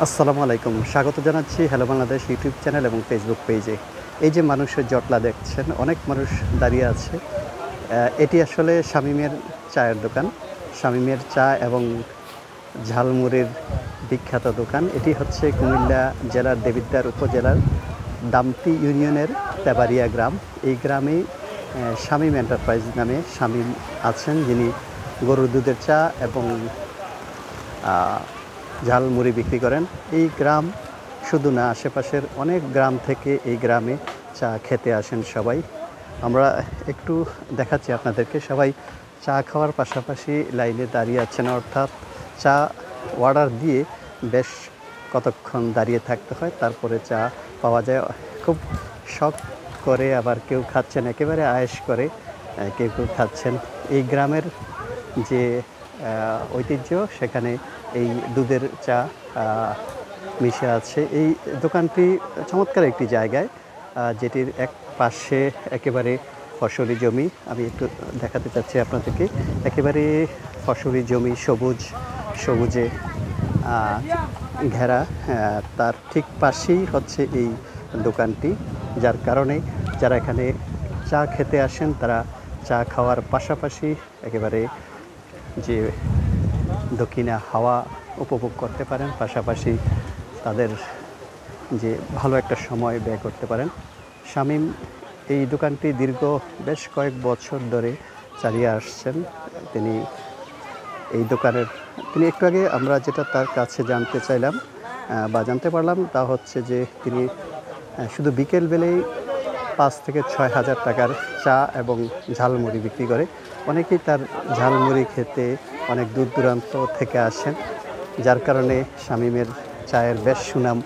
আসসালামু আলাইকুম, স্বাগত জানাচ্ছি হ্যালো বাংলাদেশ ইউটিউব চ্যানেল এবং ফেসবুক পেজে। এই যে মানুষের জটলা দেখছেন, অনেক মানুষ দাঁড়িয়ে আছে। এটি আসলে শামীমের চায়ের দোকান। শামীমের চা এবং ঝালমুড়ির বিখ্যাত দোকান। এটি হচ্ছে কুমিল্লা জেলার দেবিদ্বার উপজেলার দামটি ইউনিয়নের তেবাড়িয়া গ্রাম। এই গ্রামেই শামীম এন্টারপ্রাইজ নামে শামীম আছেন, যিনি গরুর দুধের চা এবং ঝালমুড়ি বিক্রি করেন। এই গ্রাম শুধু না, আশেপাশের অনেক গ্রাম থেকে এই গ্রামে চা খেতে আসেন সবাই। আমরা একটু দেখাচ্ছি আপনাদেরকে। সবাই চা খাওয়ার পাশাপাশি লাইনে দাঁড়িয়ে আছেন, অর্থাৎ চা অর্ডার দিয়ে বেশ কতক্ষণ দাঁড়িয়ে থাকতে হয়, তারপরে চা পাওয়া যায়। খুব শখ করে, আবার কেউ খাচ্ছেন একেবারে আয়েশ করে, কেউ কেউ খাচ্ছেন। এই গ্রামের যে ঐতিহ্য, সেখানে এই দুধের চা মিশে আছে। এই দোকানটি চমৎকার একটি জায়গায়, যেটির এক পাশে একেবারে ফসলি জমি। আমি একটু দেখাতে চাচ্ছি আপনাদেরকে। একেবারে ফসলি জমি, সবুজে ঘেরা। তার ঠিক পাশেই হচ্ছে এই দোকানটি, যার কারণে যারা এখানে চা খেতে আসেন তারা চা খাওয়ার পাশাপাশি একেবারে যে দক্ষিণা হাওয়া উপভোগ করতে পারেন, পাশাপাশি তাদের যে ভালো একটা সময় ব্যয় করতে পারেন। শামীম এই দোকানটি দীর্ঘ বেশ কয়েক বছর ধরে চালিয়ে আসছেন। তিনি এই দোকানের একটু আগে আমরা যেটা তার কাছে জানতে চাইলাম বা জানতে পারলাম, তা হচ্ছে যে তিনি শুধু বিকেলবেলায় 5 থেকে 6 হাজার টাকার চা এবং ঝালমুড়ি বিক্রি করে। অনেকেই তার ঝালমুড়ি খেতে অনেক দূর দূরান্ত থেকে আসেন, যার কারণে শামীমের চায়ের বেশ সুনাম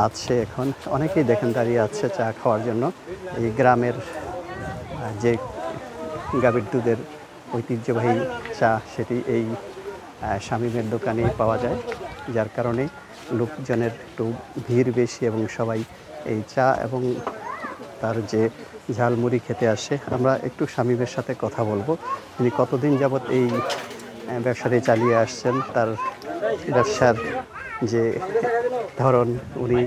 আছে। এখন অনেকেই দেখেন দাঁড়িয়ে আছে চা খাওয়ার জন্য। এই গ্রামের যে গাভীর দুধের ঐতিহ্যবাহী চা, সেটি এই শামীমের দোকানেই পাওয়া যায়, যার কারণে লোকজনের একটু ভিড় বেশি এবং সবাই এই চা এবং তার যে ঝালমুড়ি খেতে আসে। আমরা একটু শামীমের সাথে কথা বলবো। তিনি কতদিন যাবৎ এই ব্যবসাটি চালিয়ে আসছেন, তার ব্যবসার যে ধরন, উনি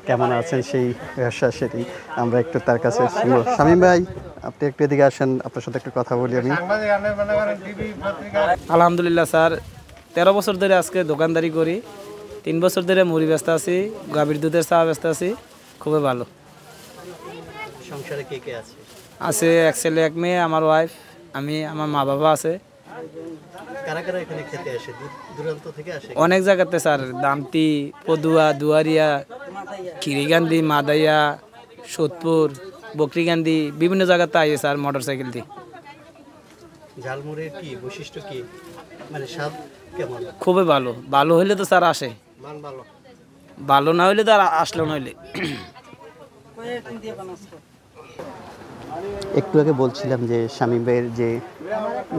কেমন আছেন সেই ব্যবসা, সেটি আমরা একটু তার কাছে শুনবো। শামীম ভাই, আপনি একটু এদিকে আসেন, আপনার সাথে একটু কথা বলি আমি। আলহামদুলিল্লাহ স্যার, 13 বছর ধরে আজকে দোকানদারি করি। 3 বছর ধরে মুড়ি ব্যস্ত আছি, গাভীর দুধের চা ব্যস্ত আছি। খুবই ভালো। সংসারে কে কে আছে? আছে এক ছেলে এক মেয়ে, আমার ওয়াইফ, আমি, আমার মা বাবা আছে। কারা কারা এখানে খেতে আসে? দূরান্ত থেকে আসে অনেক জায়গাতে স্যার, দামটি, পদুয়া, দুয়ারিয়া, খিরিগান্ধি, মাদাইয়া, সোদপুর, বকরিগান্ধি, বিভিন্ন জায়গাতে আইয়ে স্যার মোটর সাইকেল দিয়ে। ঝালমুড়ির কি বৈশিষ্ট্য, কি মানে স্বাদ কেমন? খুবই ভালো। ভালো হইলে তো স্যার আসে, মান ভালো। ভালো না হইলে তো আর আসলো নইলে। একটু আগে বলছিলাম যে শামীম ভাইয়ের যে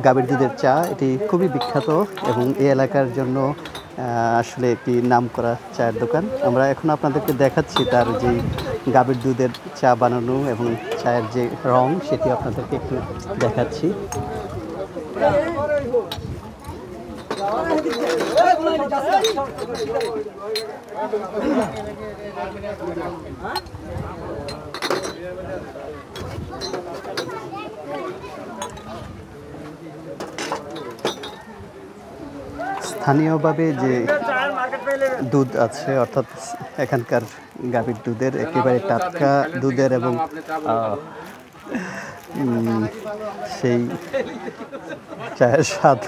গাভীর দুধের চা, এটি খুবই বিখ্যাত এবং এই এলাকার জন্য আসলে একটি নামকরা চায়ের দোকান। আমরা এখন আপনাদেরকে দেখাচ্ছি তার যে গাভীর দুধের চা বানানো এবং চায়ের যে রং, সেটি আপনাদেরকে একটু দেখাচ্ছি। স্থানীয়ভাবে যে দুধ আছে, অর্থাৎ এখানকার গাভীর দুধের একেবারে টাটকা দুধের এবং সেই চায়ের স্বাদ,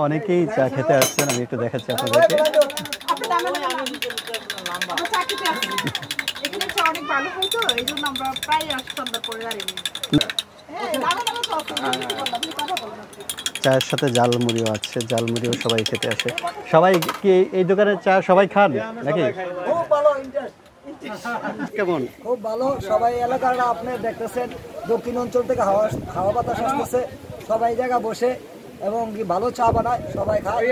অনেকেই চা খেতে আসছেন। আমি একটু দেখাচ্ছি আপনাদেরকে। চায়ের সাথে ঝালমুড়িও আছে, ঝালমুড়িও সবাই খেতে আসে। সবাই কি এই দোকানের চা সবাই খান নাকি? কেমন? খুব ভালো। সবাই এলাকার আপনি দেখতেছেন, দক্ষিণ অঞ্চল থেকে হাওয়া বাতাস আসতেছে, সবাই জায়গা বসে এবং কি ভালো চা বানায়, সবাই খায়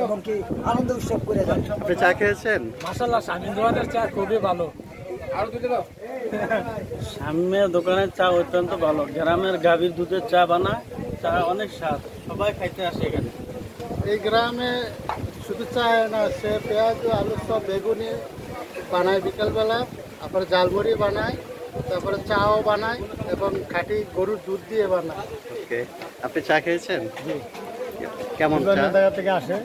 এবং কি আনন্দ উৎসব করে যায়। আপনি চা খেয়েছেন? মাশাআল্লাহ, শামীম দোকানের চা খুবই ভালো। শামীমের দোকানের চা অত্যন্ত ভালো। গ্রামের গাভীর দুধের চা বানায়, চা অনেক স্বাদ, সবাই খাইতে আসে এখানে। এই গ্রামে শুধু চা না, সে পেঁয়াজ আলু সব বেগুনি বানায় বিকালবেলা, তারপরে জালমুড়ি বানায়, তারপরে চাও বানায় এবং খাঁটি গরুর দুধ দিয়ে বানায়। ওকে, আপনি চা খেয়েছেন? কেমন চা? জায়গা থেকে আসে,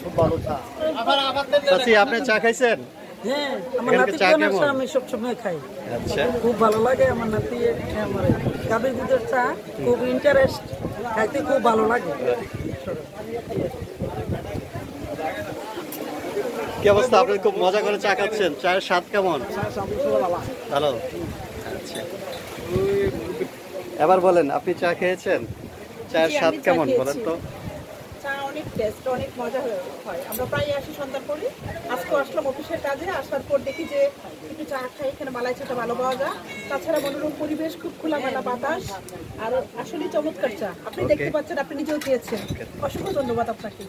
খুব ভালো চা। চাচি, আপনি চা খাইছেন? হ্যাঁ, আমার এখানকার নাতি চা কেমন কেমন? চা আমি সবসময় খাই, আচ্ছা, খুব ভালো লাগে। আমার নাতি আমার গাভীর দুধের চা খুব ইন্টারেস্ট, খাইতে খুব ভালো লাগে। কি অবস্থা? আপনি খুব মজা করে চা খাচ্ছেন, চায়ের স্বাদ কেমন? ভালো। আচ্ছা, এবার বলেন, আপনি চা খেয়েছেন? চায়ের স্বাদ কেমন বলেন তো? চা অনেক টেস্ট, অনেক মজা হয়। আমরা প্রায় আসি সন্ধ্যার পরে। আজকে আসলাম অফিসের কাজে, আসার পর দেখি যে একটু চা খাই, এখানে মালাই চাটা ভালো পাওয়া যায়। তাছাড়া মনোরম পরিবেশ, খুব খোলামেলা বাতাস, আর আসলে চমৎকার চা। আপনি দেখতে পাচ্ছেন, আপনি নিজেও খেয়েছেন। অসংখ্য ধন্যবাদ আপনাকে।